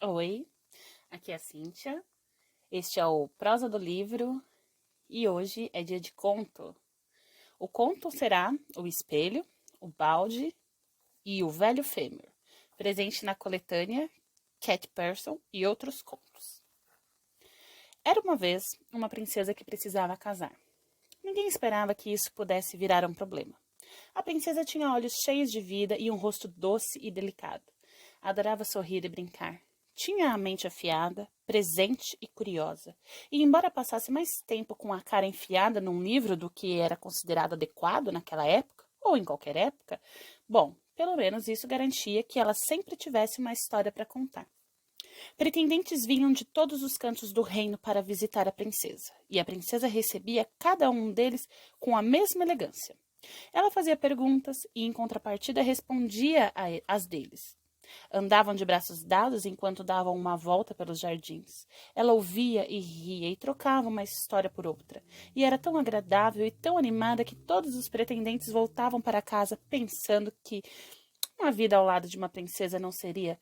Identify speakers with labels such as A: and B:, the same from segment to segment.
A: Oi, aqui é a Cíntia. Este é o Prosa do Livro e hoje é dia de conto. O conto será O Espelho, o Balde e o Velho Fêmur, presente na coletânea Cat Person e outros contos. Era uma vez uma princesa que precisava casar. Ninguém esperava que isso pudesse virar um problema. A princesa tinha olhos cheios de vida e um rosto doce e delicado. Adorava sorrir e brincar. Tinha a mente afiada, presente e curiosa. E embora passasse mais tempo com a cara enfiada num livro do que era considerado adequado naquela época, ou em qualquer época, bom, pelo menos isso garantia que ela sempre tivesse uma história para contar. Pretendentes vinham de todos os cantos do reino para visitar a princesa, e a princesa recebia cada um deles com a mesma elegância. Ela fazia perguntas e, em contrapartida, respondia às deles. Andavam de braços dados enquanto davam uma volta pelos jardins. Ela ouvia e ria e trocava uma história por outra. E era tão agradável e tão animada que todos os pretendentes voltavam para casa pensando que uma vida ao lado de uma princesa não seria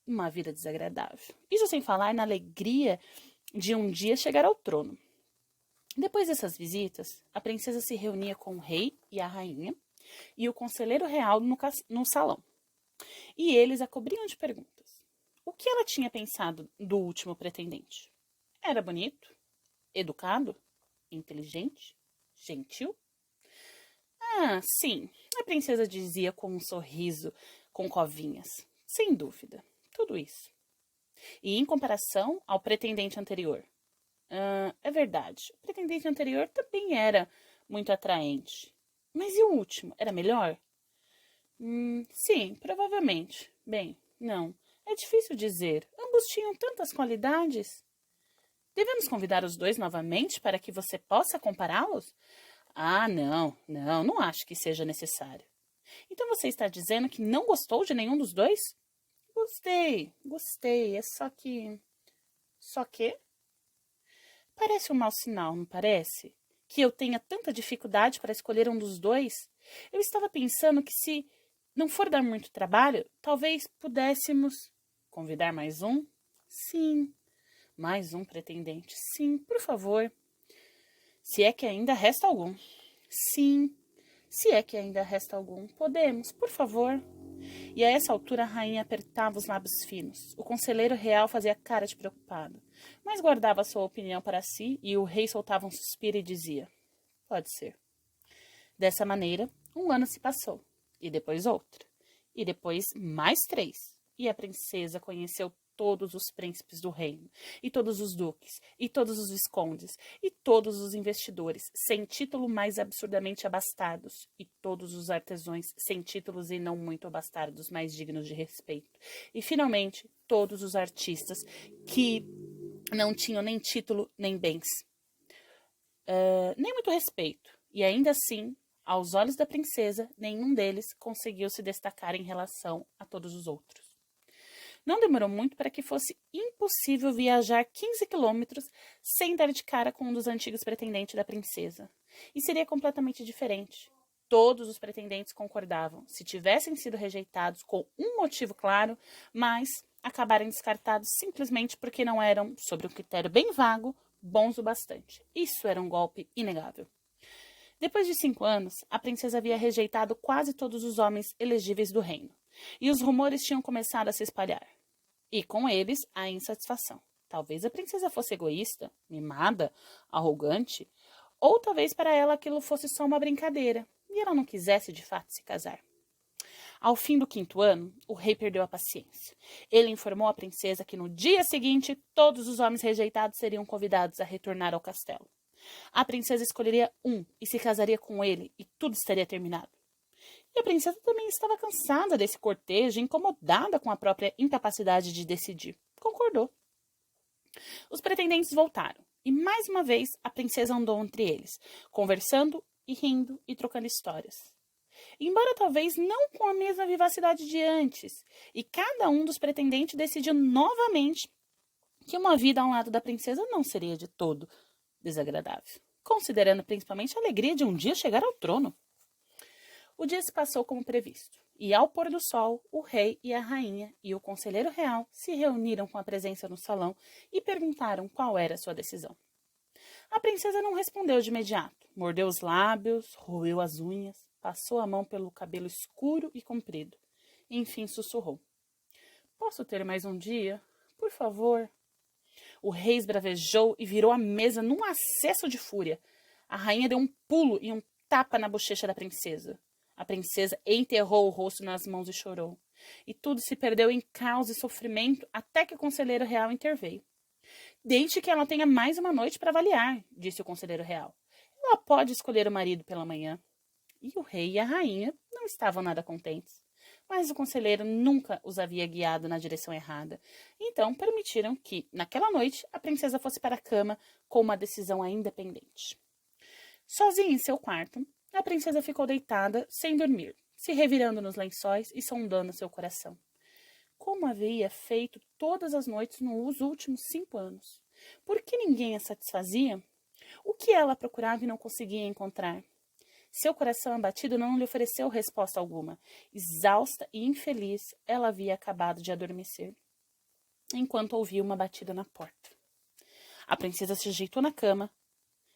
A: uma vida desagradável. Isso sem falar na alegria de um dia chegar ao trono. Depois dessas visitas, a princesa se reunia com o rei e a rainha e o conselheiro real no salão. E eles a cobriam de perguntas. O que ela tinha pensado do último pretendente? Era bonito? Educado? Inteligente? Gentil? Ah, sim, a princesa dizia com um sorriso com covinhas. Sem dúvida, tudo isso. E em comparação ao pretendente anterior? É verdade, o pretendente anterior também era muito atraente. Mas e o último? Era melhor? Sim, provavelmente. Bem, não. É difícil dizer. Ambos tinham tantas qualidades. Devemos convidar os dois novamente para que você possa compará-los? Ah, não acho que seja necessário. Então você está dizendo que não gostou de nenhum dos dois? Gostei. É só que. Só que? Parece um mau sinal, não parece? Que eu tenha tanta dificuldade para escolher um dos dois? Eu estava pensando que se não for dar muito trabalho, talvez pudéssemos convidar mais um? Sim, mais um pretendente. Sim, por favor. Se é que ainda resta algum. Sim, se é que ainda resta algum. Podemos, por favor. E a essa altura a rainha apertava os lábios finos. O conselheiro real fazia cara de preocupado, mas guardava sua opinião para si e o rei soltava um suspiro e dizia: pode ser. Dessa maneira, um ano se passou, e depois outro, e depois mais 3. E a princesa conheceu todos os príncipes do reino, e todos os duques, e todos os viscondes, e todos os investidores, sem título mais absurdamente abastados, e todos os artesãos sem títulos e não muito abastados, mais dignos de respeito, e finalmente todos os artistas que não tinham nem título nem bens, nem muito respeito, e ainda assim, aos olhos da princesa, nenhum deles conseguiu se destacar em relação a todos os outros. Não demorou muito para que fosse impossível viajar 15 quilômetros sem dar de cara com um dos antigos pretendentes da princesa. E seria completamente diferente. Todos os pretendentes concordavam, se tivessem sido rejeitados com um motivo claro, mas acabarem descartados simplesmente porque não eram, sobre um critério bem vago, bons o bastante. Isso era um golpe inegável. Depois de 5 anos, a princesa havia rejeitado quase todos os homens elegíveis do reino, e os rumores tinham começado a se espalhar. E com eles, a insatisfação. Talvez a princesa fosse egoísta, mimada, arrogante, ou talvez para ela aquilo fosse só uma brincadeira, e ela não quisesse de fato se casar. Ao fim do 5º ano, o rei perdeu a paciência. Ele informou à princesa que no dia seguinte, todos os homens rejeitados seriam convidados a retornar ao castelo. A princesa escolheria um e se casaria com ele, e tudo estaria terminado. E a princesa também estava cansada desse cortejo, incomodada com a própria incapacidade de decidir. Concordou. Os pretendentes voltaram, e mais uma vez a princesa andou entre eles, conversando e rindo e trocando histórias. Embora talvez não com a mesma vivacidade de antes, e cada um dos pretendentes decidiu novamente que uma vida ao lado da princesa não seria de todo desagradável, considerando principalmente a alegria de um dia chegar ao trono. O dia se passou como previsto. E ao pôr do sol, o rei e a rainha e o conselheiro real se reuniram com a presença no salão e perguntaram qual era a sua decisão. A princesa não respondeu de imediato. Mordeu os lábios, roeu as unhas, passou a mão pelo cabelo escuro e comprido. E, enfim, sussurrou. Posso ter mais um dia? Por favor. O rei esbravejou e virou a mesa num acesso de fúria. A rainha deu um pulo e um tapa na bochecha da princesa. A princesa enterrou o rosto nas mãos e chorou. E tudo se perdeu em caos e sofrimento até que o conselheiro real interveio. Deixe que ela tenha mais uma noite para avaliar, disse o conselheiro real. Ela pode escolher o marido pela manhã. E o rei e a rainha não estavam nada contentes. Mas o conselheiro nunca os havia guiado na direção errada. Então permitiram que, naquela noite, a princesa fosse para a cama com uma decisão ainda pendente. Sozinha em seu quarto, a princesa ficou deitada, sem dormir, se revirando nos lençóis e sondando seu coração. Como havia feito todas as noites nos últimos 5 anos. Por que ninguém a satisfazia? O que ela procurava e não conseguia encontrar? Seu coração abatido não lhe ofereceu resposta alguma. Exausta e infeliz, ela havia acabado de adormecer, enquanto ouvia uma batida na porta. A princesa se ajeitou na cama.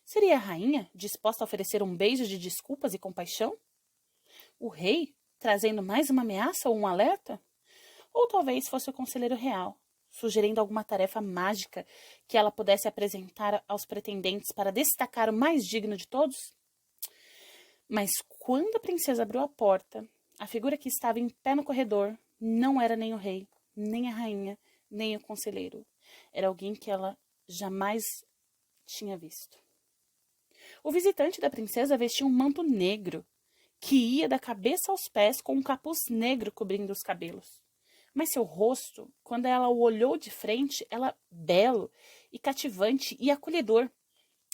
A: Seria a rainha, disposta a oferecer um beijo de desculpas e compaixão? O rei, trazendo mais uma ameaça ou um alerta? Ou talvez fosse o conselheiro real, sugerindo alguma tarefa mágica que ela pudesse apresentar aos pretendentes para destacar o mais digno de todos? Mas quando a princesa abriu a porta, a figura que estava em pé no corredor não era nem o rei, nem a rainha, nem o conselheiro. Era alguém que ela jamais tinha visto. O visitante da princesa vestia um manto negro, que ia da cabeça aos pés com um capuz negro cobrindo os cabelos. Mas seu rosto, quando ela o olhou de frente, era belo e cativante e acolhedor.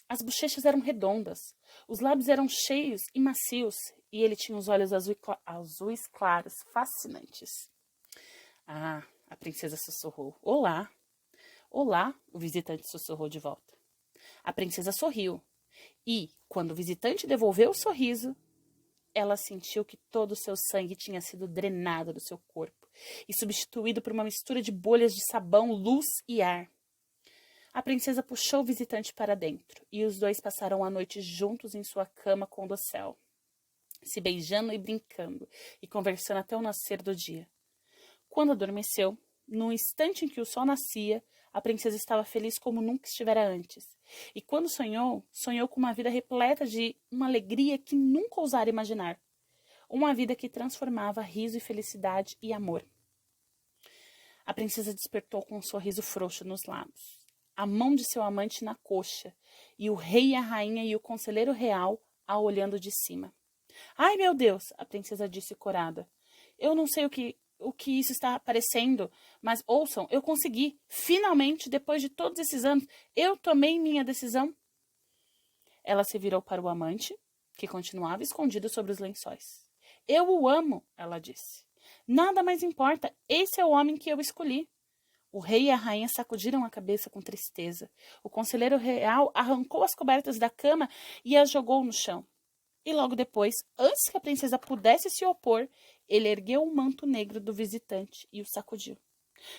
A: As bochechas eram redondas, os lábios eram cheios e macios, e ele tinha os olhos azuis claros, fascinantes. Ah, a princesa sussurrou. Olá. Olá, o visitante sussurrou de volta. A princesa sorriu, e, quando o visitante devolveu o sorriso, ela sentiu que todo o seu sangue tinha sido drenado do seu corpo e substituído por uma mistura de bolhas de sabão, luz e ar. A princesa puxou o visitante para dentro e os dois passaram a noite juntos em sua cama com dossel, se beijando e brincando e conversando até o nascer do dia. Quando adormeceu, no instante em que o sol nascia, a princesa estava feliz como nunca estivera antes. E quando sonhou, sonhou com uma vida repleta de uma alegria que nunca ousara imaginar. Uma vida que transformava riso e felicidade e amor. A princesa despertou com um sorriso frouxo nos lábios, a mão de seu amante na coxa, e o rei e a rainha e o conselheiro real a olhando de cima. Ai, meu Deus, a princesa disse corada. Eu não sei o que isso está parecendo, mas ouçam, eu consegui. Finalmente, depois de todos esses anos, eu tomei minha decisão. Ela se virou para o amante, que continuava escondido sobre os lençóis. Eu o amo, ela disse. Nada mais importa, esse é o homem que eu escolhi. O rei e a rainha sacudiram a cabeça com tristeza. O conselheiro real arrancou as cobertas da cama e as jogou no chão. E logo depois, antes que a princesa pudesse se opor, ele ergueu o manto negro do visitante e o sacudiu.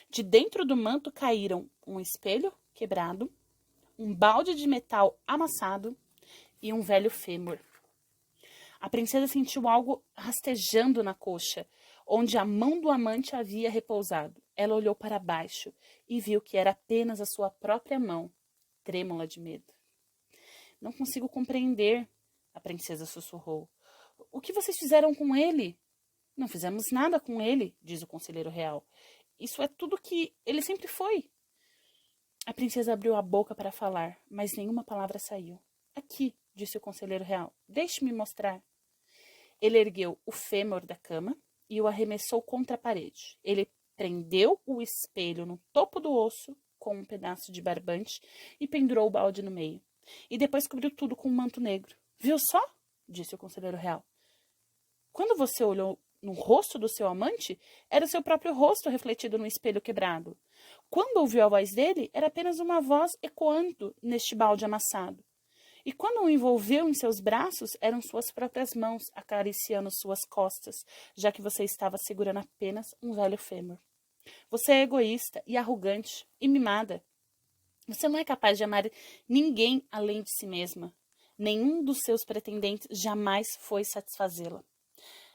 A: De dentro do manto caíram um espelho quebrado, um balde de metal amassado e um velho fêmur. A princesa sentiu algo rastejando na coxa, onde a mão do amante havia repousado. Ela olhou para baixo e viu que era apenas a sua própria mão, trêmula de medo. Não consigo compreender, a princesa sussurrou. O que vocês fizeram com ele? Não fizemos nada com ele, diz o conselheiro real. Isso é tudo que ele sempre foi. A princesa abriu a boca para falar, mas nenhuma palavra saiu. Aqui, disse o conselheiro real. Deixe-me mostrar. Ele ergueu o fêmur da cama e o arremessou contra a parede. Ele prendeu o espelho no topo do osso com um pedaço de barbante e pendurou o balde no meio. E depois cobriu tudo com um manto negro. Viu só? Disse o conselheiro real. Quando você olhou no rosto do seu amante, era o seu próprio rosto refletido no espelho quebrado. Quando ouviu a voz dele, era apenas uma voz ecoando neste balde amassado. E quando o envolveu em seus braços, eram suas próprias mãos acariciando suas costas, já que você estava segurando apenas um velho fêmur. Você é egoísta e arrogante e mimada. Você não é capaz de amar ninguém além de si mesma. Nenhum dos seus pretendentes jamais foi satisfazê-la.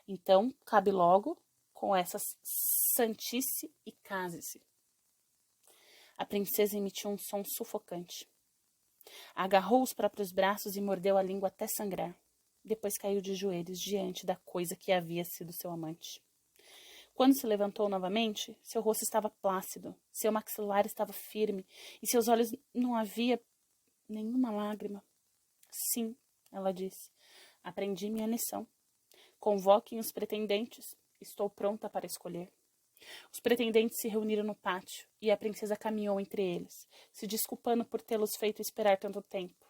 A: Então, cabe logo com essa santice e case-se. A princesa emitiu um som sufocante. Agarrou os próprios braços e mordeu a língua até sangrar. Depois caiu de joelhos diante da coisa que havia sido seu amante. Quando se levantou novamente, seu rosto estava plácido, seu maxilar estava firme e seus olhos não havia nenhuma lágrima. Sim, ela disse, aprendi minha lição. Convoquem os pretendentes. Estou pronta para escolher. Os pretendentes se reuniram no pátio e a princesa caminhou entre eles, se desculpando por tê-los feito esperar tanto tempo.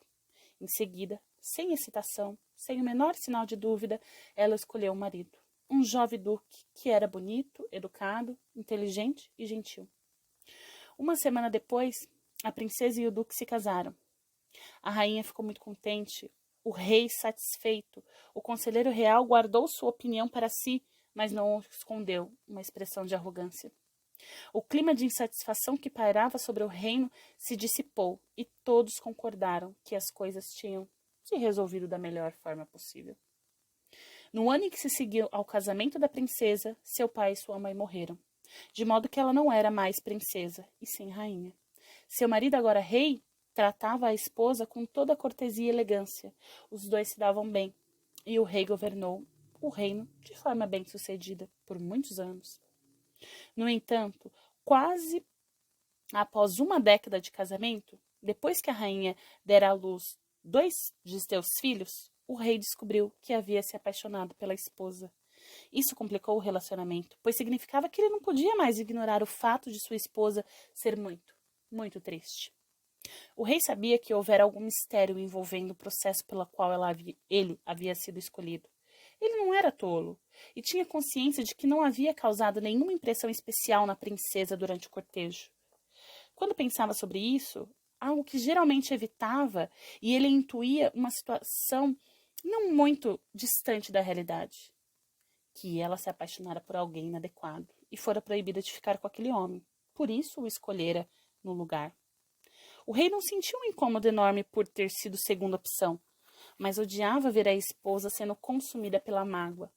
A: Em seguida, sem excitação, sem o menor sinal de dúvida, ela escolheu o marido. Um jovem duque que era bonito, educado, inteligente e gentil. Uma semana depois, a princesa e o duque se casaram. A rainha ficou muito contente, o rei satisfeito. O conselheiro real guardou sua opinião para si, mas não escondeu uma expressão de arrogância. O clima de insatisfação que pairava sobre o reino se dissipou e todos concordaram que as coisas tinham se resolvido da melhor forma possível. No ano em que se seguiu ao casamento da princesa, seu pai e sua mãe morreram, de modo que ela não era mais princesa, e sim rainha. Seu marido, agora rei, tratava a esposa com toda a cortesia e elegância. Os dois se davam bem, e o rei governou o reino de forma bem-sucedida por muitos anos. No entanto, quase após uma década de casamento, depois que a rainha dera à luz 2 de seus filhos, o rei descobriu que havia se apaixonado pela esposa. Isso complicou o relacionamento, pois significava que ele não podia mais ignorar o fato de sua esposa ser muito, muito triste. O rei sabia que houvera algum mistério envolvendo o processo pelo qual ele havia sido escolhido. Ele não era tolo e tinha consciência de que não havia causado nenhuma impressão especial na princesa durante o cortejo. Quando pensava sobre isso, algo que geralmente evitava, e ele intuía uma situação não muito distante da realidade, que ela se apaixonara por alguém inadequado e fora proibida de ficar com aquele homem. Por isso o escolhera no lugar. O rei não sentiu um incômodo enorme por ter sido segunda opção, mas odiava ver a esposa sendo consumida pela mágoa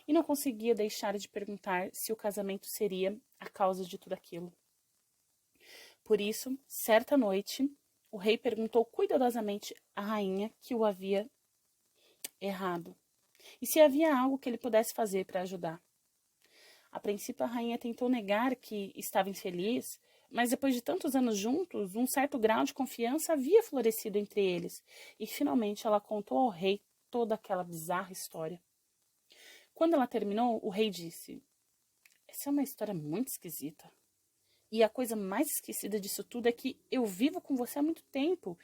A: e não conseguia deixar de perguntar se o casamento seria a causa de tudo aquilo. Por isso, certa noite, o rei perguntou cuidadosamente à rainha que o havia errado e se havia algo que ele pudesse fazer para ajudar. A princípio, a rainha tentou negar que estava infeliz, mas depois de tantos anos juntos, um certo grau de confiança havia florescido entre eles, e finalmente ela contou ao rei toda aquela bizarra história. Quando ela terminou, o rei disse: "Essa é uma história muito esquisita. E a coisa mais esquecida disso tudo é que eu vivo com você há muito tempo,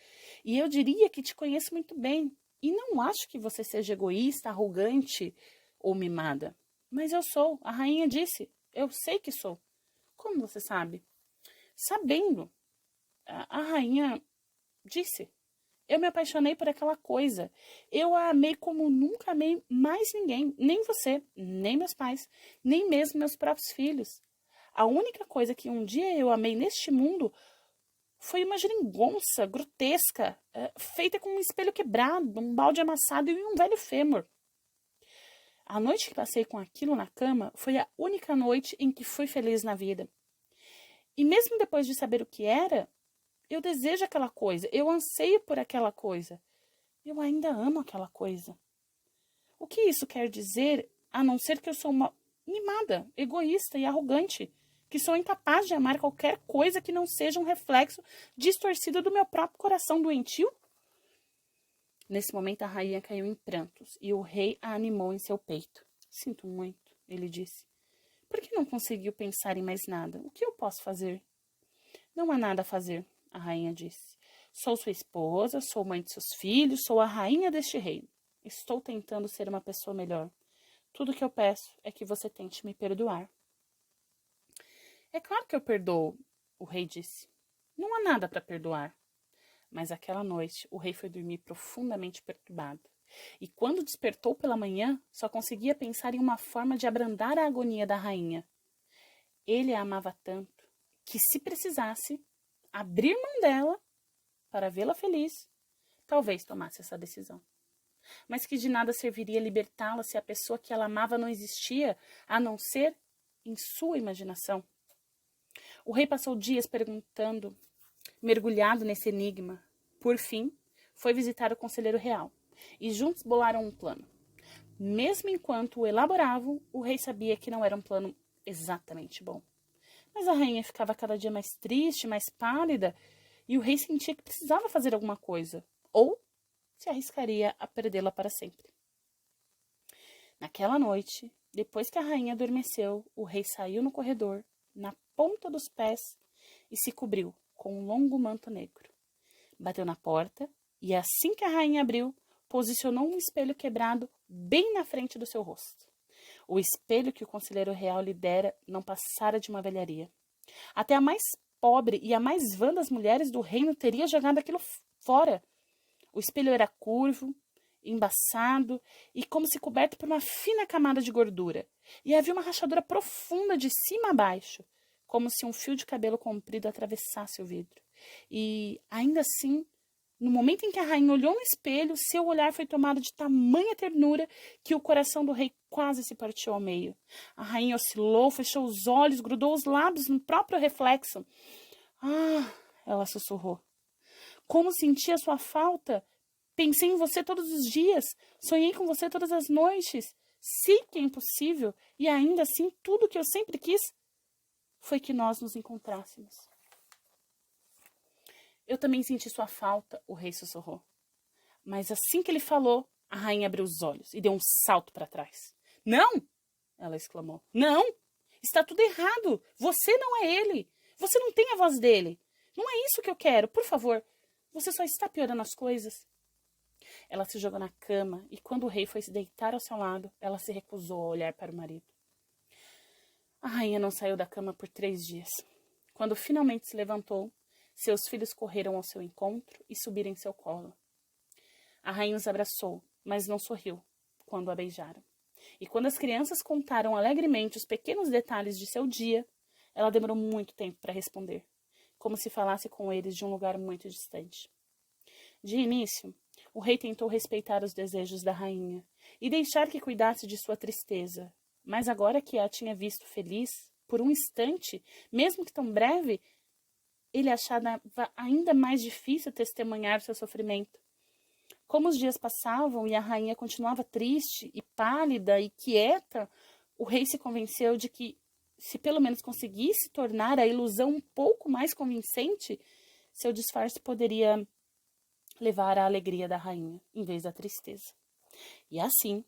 A: e eu diria que te conheço muito bem, e não acho que você seja egoísta, arrogante ou mimada. Mas eu sou, a rainha disse, eu sei que sou. Como você sabe?" "Sabendo. A rainha disse. Eu me apaixonei por aquela coisa. Eu a amei como nunca amei mais ninguém, nem você, nem meus pais, nem mesmo meus próprios filhos. A única coisa que um dia eu amei neste mundo foi uma geringonça grotesca, feita com um espelho quebrado, um balde amassado e um velho fêmur. A noite que passei com aquilo na cama foi a única noite em que fui feliz na vida. E mesmo depois de saber o que era, eu desejo aquela coisa, eu anseio por aquela coisa. Eu ainda amo aquela coisa. O que isso quer dizer, a não ser que eu sou uma mimada, egoísta e arrogante, que sou incapaz de amar qualquer coisa que não seja um reflexo distorcido do meu próprio coração doentio?" Nesse momento, a rainha caiu em prantos e o rei a animou em seu peito. "Sinto muito", ele disse. "Por que não conseguiu pensar em mais nada? O que eu posso fazer?" "Não há nada a fazer", a rainha disse. "Sou sua esposa, sou mãe de seus filhos, sou a rainha deste reino. Estou tentando ser uma pessoa melhor. Tudo o que eu peço é que você tente me perdoar." "É claro que eu perdoo", o rei disse. "Não há nada para perdoar." Mas aquela noite o rei foi dormir profundamente perturbado. E quando despertou pela manhã, só conseguia pensar em uma forma de abrandar a agonia da rainha. Ele a amava tanto que, se precisasse abrir mão dela para vê-la feliz, talvez tomasse essa decisão. Mas que de nada serviria libertá-la se a pessoa que ela amava não existia, a não ser em sua imaginação. O rei passou dias perguntando, mergulhado nesse enigma. Por fim, foi visitar o conselheiro real e juntos bolaram um plano. Mesmo enquanto o elaboravam, o rei sabia que não era um plano exatamente bom. Mas a rainha ficava cada dia mais triste, mais pálida, e o rei sentia que precisava fazer alguma coisa, ou se arriscaria a perdê-la para sempre. Naquela noite, depois que a rainha adormeceu, o rei saiu no corredor, na ponta dos pés, e se cobriu com um longo manto negro. Bateu na porta e, assim que a rainha abriu, posicionou um espelho quebrado bem na frente do seu rosto. O espelho que o conselheiro real lhe dera não passara de uma velharia. Até a mais pobre e a mais vã das mulheres do reino teria jogado aquilo fora. O espelho era curvo, embaçado e como se coberto por uma fina camada de gordura. E havia uma rachadura profunda de cima a baixo, como se um fio de cabelo comprido atravessasse o vidro. E, ainda assim, no momento em que a rainha olhou no espelho, seu olhar foi tomado de tamanha ternura que o coração do rei quase se partiu ao meio. A rainha oscilou, fechou os olhos, grudou os lábios no próprio reflexo. Ah, ela sussurrou. Como sentia sua falta! Pensei em você todos os dias, sonhei com você todas as noites. Sei que é impossível, e ainda assim tudo que eu sempre quis foi que nós nos encontrássemos. Eu também senti sua falta, o rei sussurrou. Mas assim que ele falou, a rainha abriu os olhos e deu um salto para trás. Não! Ela exclamou. Não! Está tudo errado! Você não é ele! Você não tem a voz dele! Não é isso que eu quero! Por favor! Você só está piorando as coisas. Ela se jogou na cama e, quando o rei foi se deitar ao seu lado, ela se recusou a olhar para o marido. A rainha não saiu da cama por 3 dias. Quando finalmente se levantou, seus filhos correram ao seu encontro e subiram em seu colo. A rainha os abraçou, mas não sorriu quando a beijaram. E quando as crianças contaram alegremente os pequenos detalhes de seu dia, ela demorou muito tempo para responder, como se falasse com eles de um lugar muito distante. De início, o rei tentou respeitar os desejos da rainha e deixar que cuidasse de sua tristeza, mas agora que a tinha visto feliz, por um instante, mesmo que tão breve, ele achava ainda mais difícil testemunhar seu sofrimento. Como os dias passavam e a rainha continuava triste e pálida e quieta, o rei se convenceu de que, se pelo menos conseguisse tornar a ilusão um pouco mais convincente, seu disfarce poderia levar à alegria da rainha, em vez da tristeza. E assim,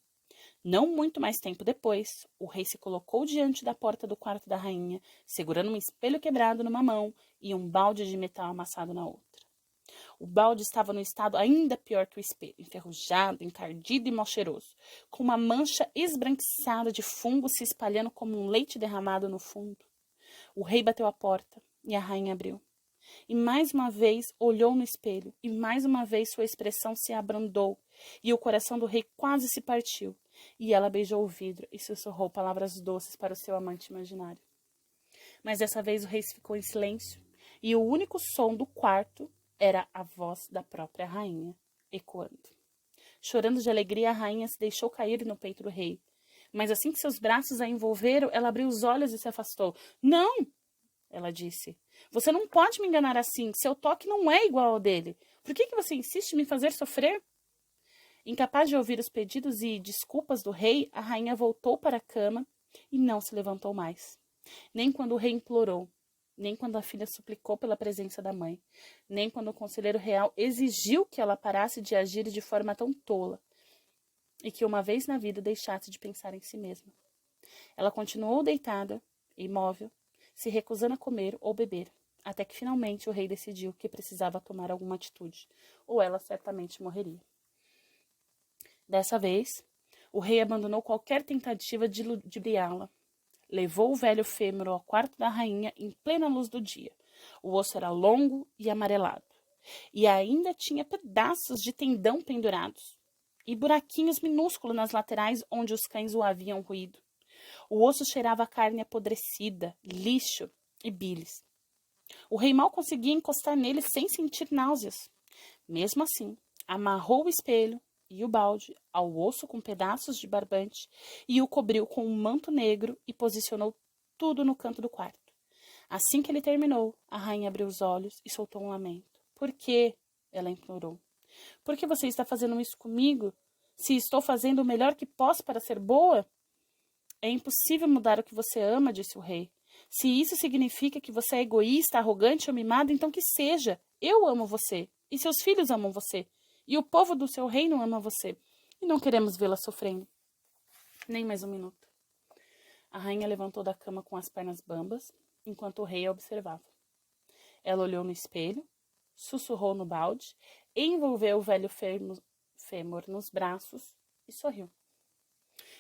A: não muito mais tempo depois, o rei se colocou diante da porta do quarto da rainha, segurando um espelho quebrado numa mão e um balde de metal amassado na outra. O balde estava no estado ainda pior que o espelho, enferrujado, encardido e mal cheiroso, com uma mancha esbranquiçada de fungo se espalhando como um leite derramado no fundo. O rei bateu à porta e a rainha abriu. E mais uma vez olhou no espelho, e mais uma vez sua expressão se abrandou, e o coração do rei quase se partiu, e ela beijou o vidro e sussurrou palavras doces para o seu amante imaginário. Mas dessa vez o rei ficou em silêncio, e o único som do quarto era a voz da própria rainha, ecoando. Chorando de alegria, a rainha se deixou cair no peito do rei. Mas assim que seus braços a envolveram, ela abriu os olhos e se afastou. Não! Ela disse. Você não pode me enganar assim. Seu toque não é igual ao dele. Por que você insiste em me fazer sofrer? Incapaz de ouvir os pedidos e desculpas do rei, a rainha voltou para a cama e não se levantou mais. Nem quando o rei implorou, nem quando a filha suplicou pela presença da mãe, nem quando o conselheiro real exigiu que ela parasse de agir de forma tão tola e que uma vez na vida deixasse de pensar em si mesma. Ela continuou deitada, imóvel, se recusando a comer ou beber, até que finalmente o rei decidiu que precisava tomar alguma atitude, ou ela certamente morreria. Dessa vez, o rei abandonou qualquer tentativa de ludibriá-la. Levou o velho fêmur ao quarto da rainha em plena luz do dia. O osso era longo e amarelado. e ainda tinha pedaços de tendão pendurados e buraquinhos minúsculos nas laterais onde os cães o haviam roído. O osso cheirava a carne apodrecida, lixo e bilis. O rei mal conseguia encostar nele sem sentir náuseas. Mesmo assim, amarrou o espelho e o balde ao osso com pedaços de barbante e o cobriu com um manto negro e posicionou tudo no canto do quarto. Assim que ele terminou, a rainha abriu os olhos e soltou um lamento. Por quê? Ela implorou. Por que você está fazendo isso comigo? Se estou fazendo o melhor que posso para ser boa? É impossível mudar o que você ama, disse o rei. Se isso significa que você é egoísta, arrogante ou mimado, então que seja. Eu amo você, e seus filhos amam você, e o povo do seu reino ama você, e não queremos vê-la sofrendo. Nem mais um minuto. A rainha levantou da cama com as pernas bambas, enquanto o rei a observava. Ela olhou no espelho, sussurrou no balde, envolveu o velho fêmur nos braços e sorriu.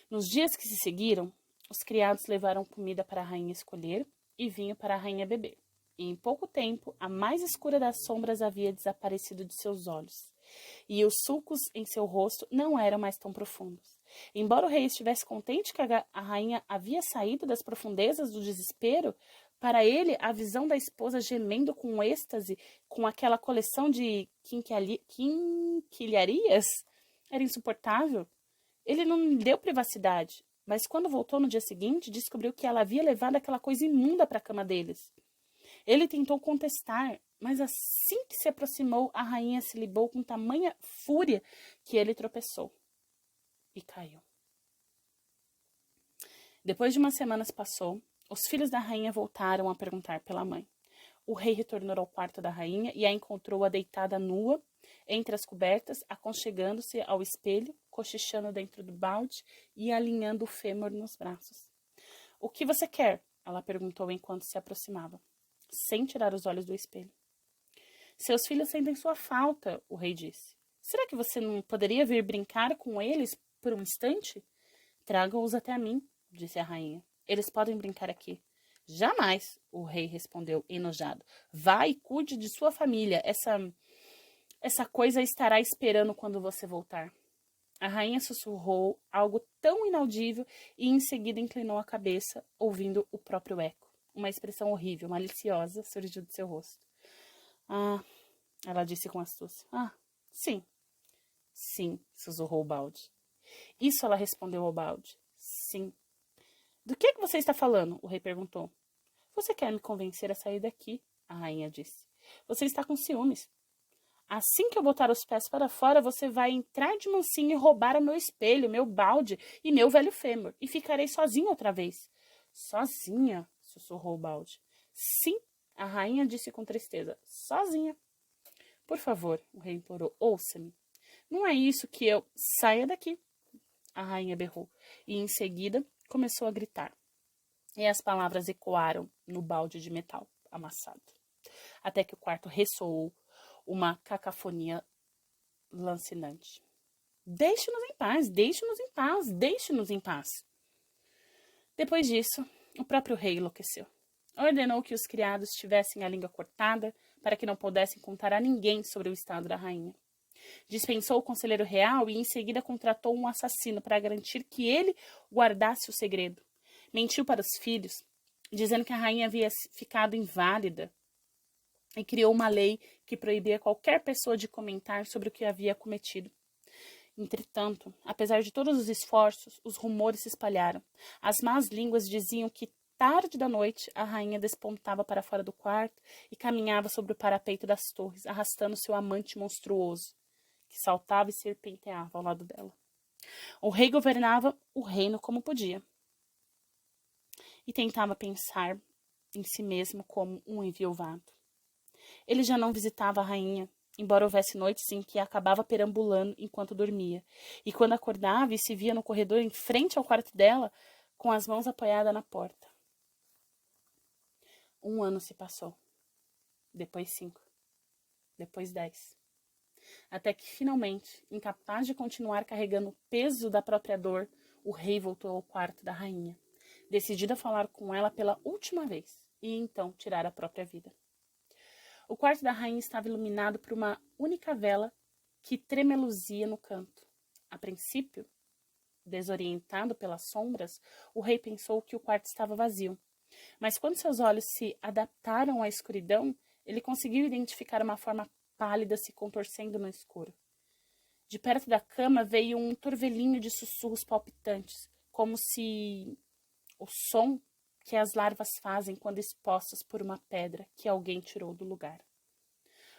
A: Nos dias que se seguiram, os criados levaram comida para a rainha escolher e vinho para a rainha beber. E em pouco tempo, a mais escura das sombras havia desaparecido de seus olhos, e os sulcos em seu rosto não eram mais tão profundos. Embora o rei estivesse contente que a rainha havia saído das profundezas do desespero, para ele a visão da esposa gemendo com êxtase com aquela coleção de quinquilharias era insuportável. Ele não lhe deu privacidade, mas quando voltou no dia seguinte, descobriu que ela havia levado aquela coisa imunda para a cama deles. Ele tentou contestar, mas assim que se aproximou, a rainha se libou com tamanha fúria que ele tropeçou e caiu. Depois de umas semanas passou, os filhos da rainha voltaram a perguntar pela mãe. O rei retornou ao quarto da rainha e a encontrou-a deitada nua, entre as cobertas, aconchegando-se ao espelho, cochichando dentro do balde e alinhando o fêmur nos braços. — O que você quer? Ela perguntou enquanto se aproximava, sem tirar os olhos do espelho. — Seus filhos sentem sua falta, o rei disse. Será que você não poderia vir brincar com eles por um instante? Traga-os até mim, disse a rainha. Eles podem brincar aqui. Jamais, o rei respondeu enojado. Vá e cuide de sua família. Essa coisa estará esperando quando você voltar. A rainha sussurrou algo tão inaudível e em seguida inclinou a cabeça, ouvindo o próprio eco. Uma expressão horrível, maliciosa, surgiu de seu rosto. Ah, ela disse com astúcia. Ah, sim. Sim, sussurrou o balde. Isso, ela respondeu ao balde. Sim. Do que você está falando? O rei perguntou. Você quer me convencer a sair daqui? A rainha disse. Você está com ciúmes. Assim que eu botar os pés para fora, você vai entrar de mansinho e roubar o meu espelho, meu balde e meu velho fêmur. E ficarei sozinha outra vez. Sozinha? Sussurrou o balde. Sim, a rainha disse com tristeza. Sozinha. Por favor, o rei implorou, ouça-me. Não é isso que eu... Saia daqui. A rainha berrou. E em seguida começou a gritar. E as palavras ecoaram no balde de metal amassado. Até que o quarto ressoou uma cacofonia lancinante. Deixe-nos em paz, deixe-nos em paz, deixe-nos em paz. Depois disso, o próprio rei enlouqueceu. Ordenou que os criados tivessem a língua cortada para que não pudessem contar a ninguém sobre o estado da rainha. Dispensou o conselheiro real e em seguida contratou um assassino para garantir que ele guardasse o segredo. Mentiu para os filhos, dizendo que a rainha havia ficado inválida e criou uma lei que proibia qualquer pessoa de comentar sobre o que havia cometido. Entretanto, apesar de todos os esforços, os rumores se espalharam. As más línguas diziam que, tarde da noite, a rainha despontava para fora do quarto e caminhava sobre o parapeito das torres, arrastando seu amante monstruoso, que saltava e serpenteava ao lado dela. O rei governava o reino como podia e tentava pensar em si mesmo como um enviuvado. Ele já não visitava a rainha, embora houvesse noites em que acabava perambulando enquanto dormia, e quando acordava e se via no corredor em frente ao quarto dela, com as mãos apoiadas na porta. 1 ano se passou, depois 5, depois 10, até que finalmente, incapaz de continuar carregando o peso da própria dor, o rei voltou ao quarto da rainha, decidido a falar com ela pela última vez, e então tirar a própria vida. O quarto da rainha estava iluminado por uma única vela que tremeluzia no canto. A princípio, desorientado pelas sombras, o rei pensou que o quarto estava vazio. Mas quando seus olhos se adaptaram à escuridão, ele conseguiu identificar uma forma pálida se contorcendo no escuro. De perto da cama veio um torvelinho de sussurros palpitantes, como se o som que as larvas fazem quando expostas por uma pedra que alguém tirou do lugar.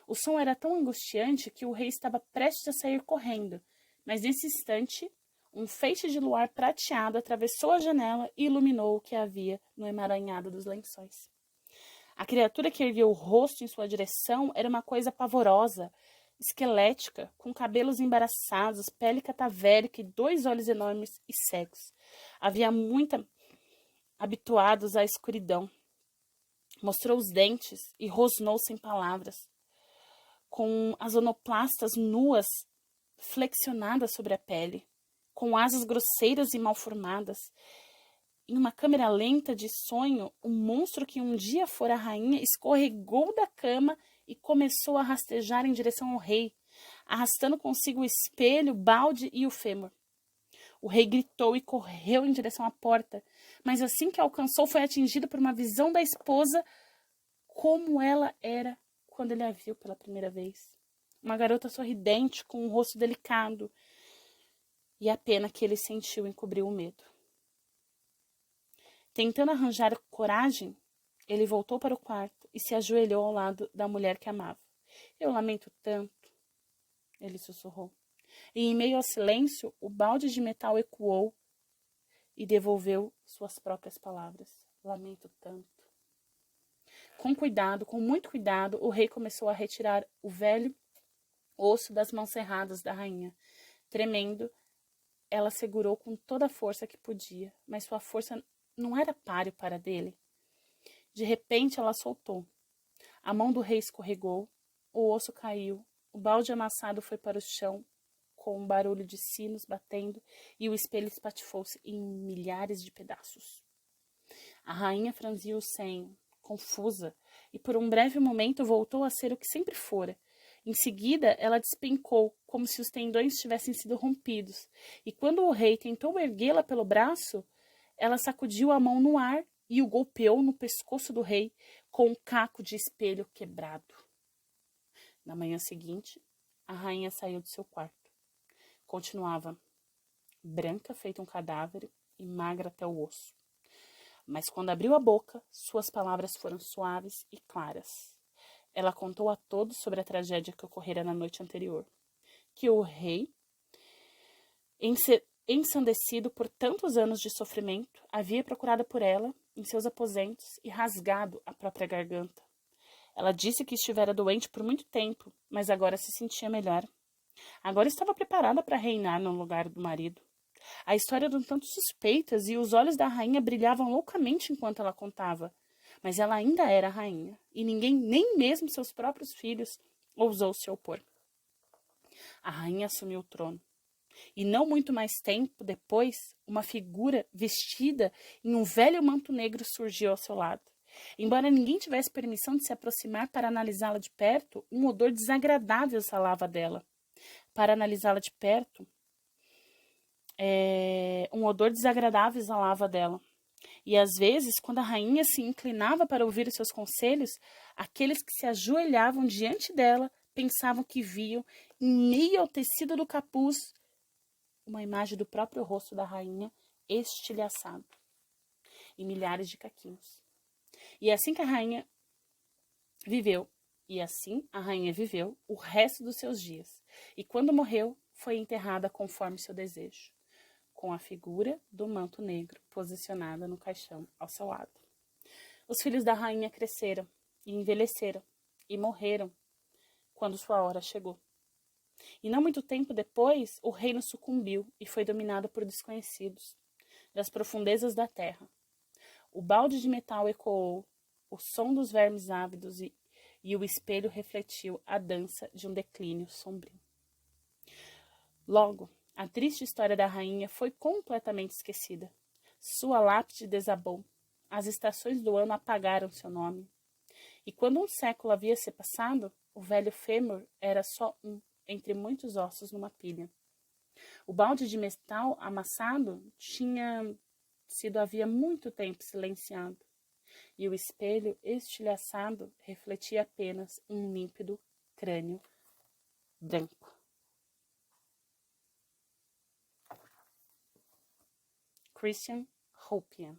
A: O som era tão angustiante que o rei estava prestes a sair correndo, mas nesse instante, um feixe de luar prateado atravessou a janela e iluminou o que havia no emaranhado dos lençóis. A criatura que ergueu o rosto em sua direção era uma coisa pavorosa, esquelética, com cabelos embaraçados, pele cadavérica e 2 olhos enormes e cegos. Havia muito habituados à escuridão. Mostrou os dentes e rosnou sem palavras, com as onoplastas nuas flexionadas sobre a pele, com asas grosseiras e mal formadas. Em uma câmera lenta de sonho, o monstro que um dia fora a rainha escorregou da cama e começou a rastejar em direção ao rei, arrastando consigo o espelho, o balde e o fêmur. O rei gritou e correu em direção à porta, mas assim que alcançou foi atingido por uma visão da esposa como ela era quando ele a viu pela primeira vez. Uma garota sorridente, com um rosto delicado, e a pena que ele sentiu encobriu o medo. Tentando arranjar coragem, ele voltou para o quarto e se ajoelhou ao lado da mulher que amava. Eu lamento tanto, ele sussurrou. E em meio ao silêncio, o balde de metal ecoou e devolveu suas próprias palavras. Lamento tanto. Com cuidado, com muito cuidado, o rei começou a retirar o velho osso das mãos cerradas da rainha. Tremendo, ela segurou com toda a força que podia, mas sua força não era páreo para a dele. De repente, ela soltou. A mão do rei escorregou, o osso caiu, o balde amassado foi para o chão, com um barulho de sinos batendo, e o espelho espatifou-se em milhares de pedaços. A rainha franziu o senho, confusa, e por um breve momento voltou a ser o que sempre fora. Em seguida, ela despencou, como se os tendões tivessem sido rompidos, e quando o rei tentou erguê-la pelo braço, ela sacudiu a mão no ar e o golpeou no pescoço do rei com um caco de espelho quebrado. Na manhã seguinte, a rainha saiu de seu quarto. Continuava branca, feito um cadáver, e magra até o osso. Mas quando abriu a boca, suas palavras foram suaves e claras. Ela contou a todos sobre a tragédia que ocorrera na noite anterior. Que o rei, ensandecido por tantos anos de sofrimento, havia procurado por ela em seus aposentos e rasgado a própria garganta. Ela disse que estivera doente por muito tempo, mas agora se sentia melhor. Agora estava preparada para reinar no lugar do marido. A história era um tanto suspeitas e os olhos da rainha brilhavam loucamente enquanto ela contava. Mas ela ainda era rainha, e ninguém, nem mesmo seus próprios filhos, ousou se opor. A rainha assumiu o trono. E não muito mais tempo depois, uma figura vestida em um velho manto negro surgiu ao seu lado. Embora ninguém tivesse permissão de se aproximar para analisá-la de perto, um odor desagradável exalava dela. Para analisá-la de perto, um odor desagradável exalava dela. E às vezes, quando a rainha se inclinava para ouvir os seus conselhos, aqueles que se ajoelhavam diante dela pensavam que viam, em meio ao tecido do capuz, uma imagem do próprio rosto da rainha estilhaçado em milhares de caquinhos. E assim a rainha viveu o resto dos seus dias. E quando morreu, foi enterrada conforme seu desejo, com a figura do manto negro posicionada no caixão ao seu lado. Os filhos da rainha cresceram e envelheceram e morreram quando sua hora chegou. E não muito tempo depois, o reino sucumbiu e foi dominado por desconhecidos, das profundezas da terra. O balde de metal ecoou, o som dos vermes ávidos e o espelho refletiu a dança de um declínio sombrio. Logo, a triste história da rainha foi completamente esquecida. Sua lápide desabou. As estações do ano apagaram seu nome. E quando um século havia se passado, o velho fêmur era só um entre muitos ossos numa pilha. O balde de metal amassado tinha sido havia muito tempo silenciado, e o espelho estilhaçado refletia apenas um límpido crânio branco. Christian Hopian.